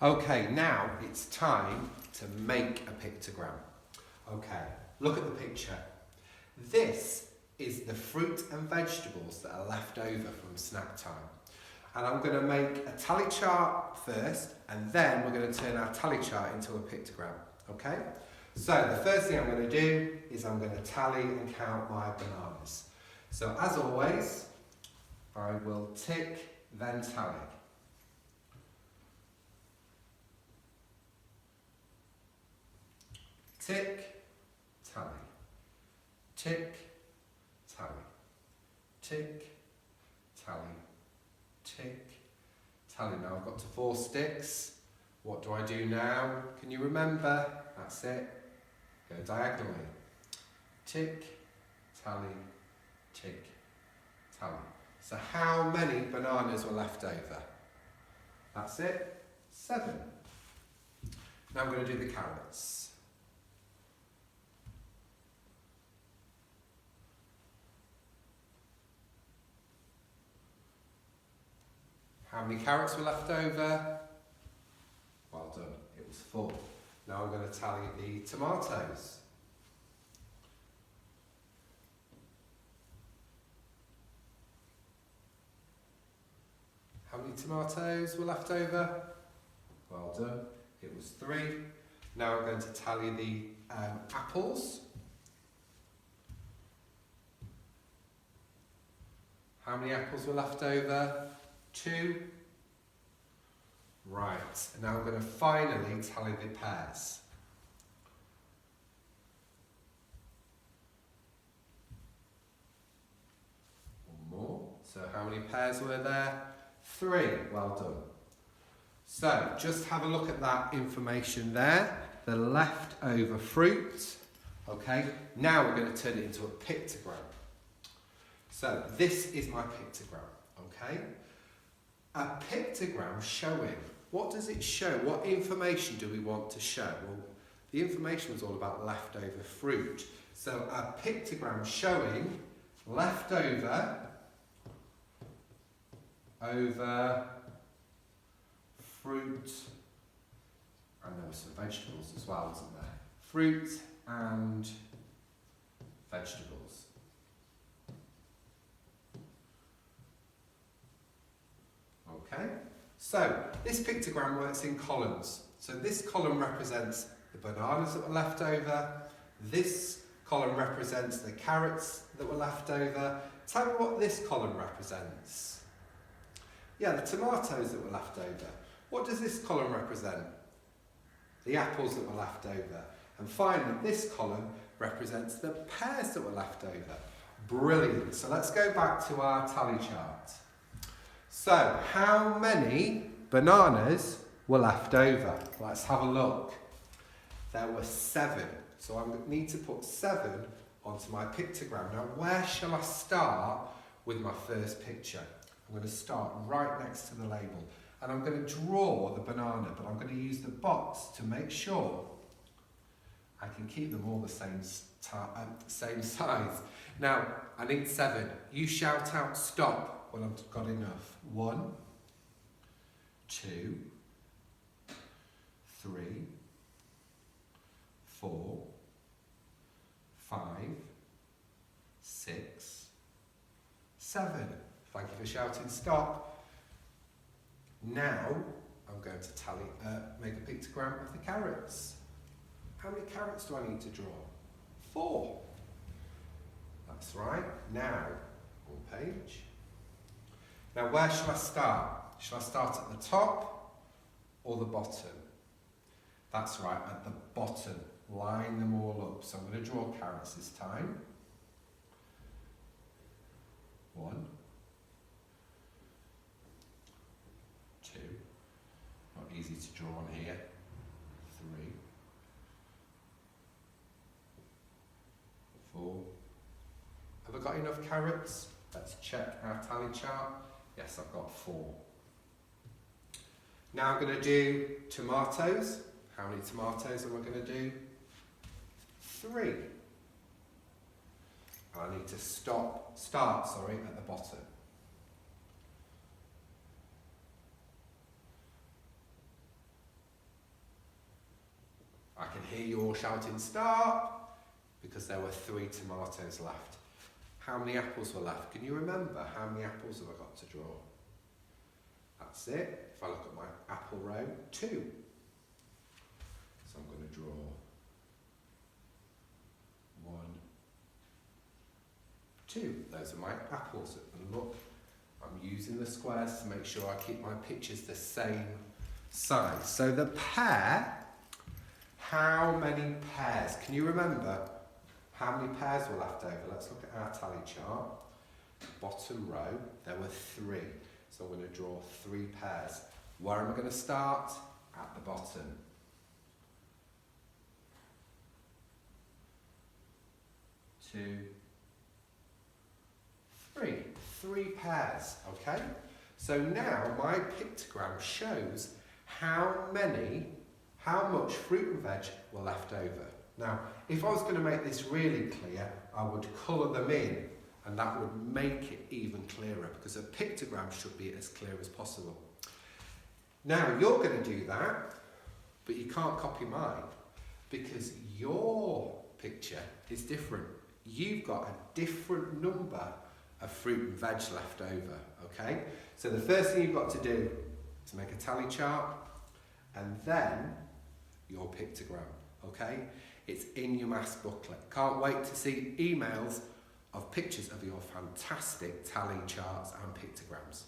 Okay, now it's time to make a pictogram. Okay, look at the picture. This is the fruit and vegetables that are left over from snack time. And I'm going to make a tally chart first, and then we're going to turn our tally chart into a pictogram. Okay? So the first thing I'm going to do is I'm going to tally and count my bananas. So as always, I will tick, then tally. Tick, tally. Tick, tally. Tick, tally. Tick, tally. Now I've got to 4 sticks. What do I do now? Can you remember? That's it. Go diagonally. Tick, tally, tick, tally. So how many bananas were left over? That's it. 7. Now I'm going to do the carrots. How many carrots were left over? Well done, it was 4. Now I'm going to tally the tomatoes. How many tomatoes were left over? Well done, it was 3. Now I'm going to tally the apples. How many apples were left over? 2. Right, and now I'm going to finally tally the pears. One more. So how many pears were there? 3. Well done. So just have a look at that information there. The leftover fruit. Okay, now we're going to turn it into a pictogram. So this is my pictogram. Okay. A pictogram showing, what does it show? What information do we want to show? Well, the information was all about leftover fruit. So a pictogram showing leftover fruit, and there were some vegetables as well, wasn't there? Fruit and vegetables. Okay, so this pictogram works in columns. So this column represents the bananas that were left over. This column represents the carrots that were left over. Tell me what this column represents. Yeah, the tomatoes that were left over. What does this column represent? The apples that were left over. And finally, this column represents the pears that were left over. Brilliant. So let's go back to our tally chart. So, how many bananas were left over? Let's have a look. There were 7. So I need to put 7 onto my pictogram. Now, where shall I start with my first picture? I'm going to start right next to the label. And I'm going to draw the banana, but I'm going to use the box to make sure I can keep them all the same size. Now, I need 7. You shout out stop when I've got enough. 1, 2, 3, 4, 5, 6, 7. Thank you for shouting stop. Now I'm going to make a pictogram of the carrots. How many carrots do I need to draw? 4. That's right. Now, on page. Now where shall I start? Shall I start at the top or the bottom? That's right, at the bottom. Line them all up. So I'm going to draw carrots this time. 1, 2, not easy to draw on here. 3, 4. Have I got enough carrots? Let's check our tally chart. Yes, I've got 4. Now I'm going to do tomatoes. How many tomatoes am I going to do? 3. I need to start at the bottom. hear you all shouting stop, because there were 3 tomatoes left. How many apples were left? Can you remember how many apples have I got to draw? That's it. If I look at my apple row, 2. So I'm going to draw 1, 2. Those are my apples. And look, I'm using the squares to make sure I keep my pictures the same size. So the pear, how many pears? Can you remember how many pears were left over? Let's look at our tally chart. Bottom row, there were 3. So I'm going to draw 3 pears. Where am I going to start? At the bottom. 2, 3. 3 pairs, okay? So now my pictogram shows how much fruit and veg were left over. Now, if I was going to make this really clear, I would colour them in, and that would make it even clearer, because a pictogram should be as clear as possible. Now, you're going to do that, but you can't copy mine, because your picture is different. You've got a different number of fruit and veg left over, okay? So the first thing you've got to do is make a tally chart, and then your pictogram, okay? It's in your maths booklet. Can't wait to see emails of pictures of your fantastic tally charts and pictograms.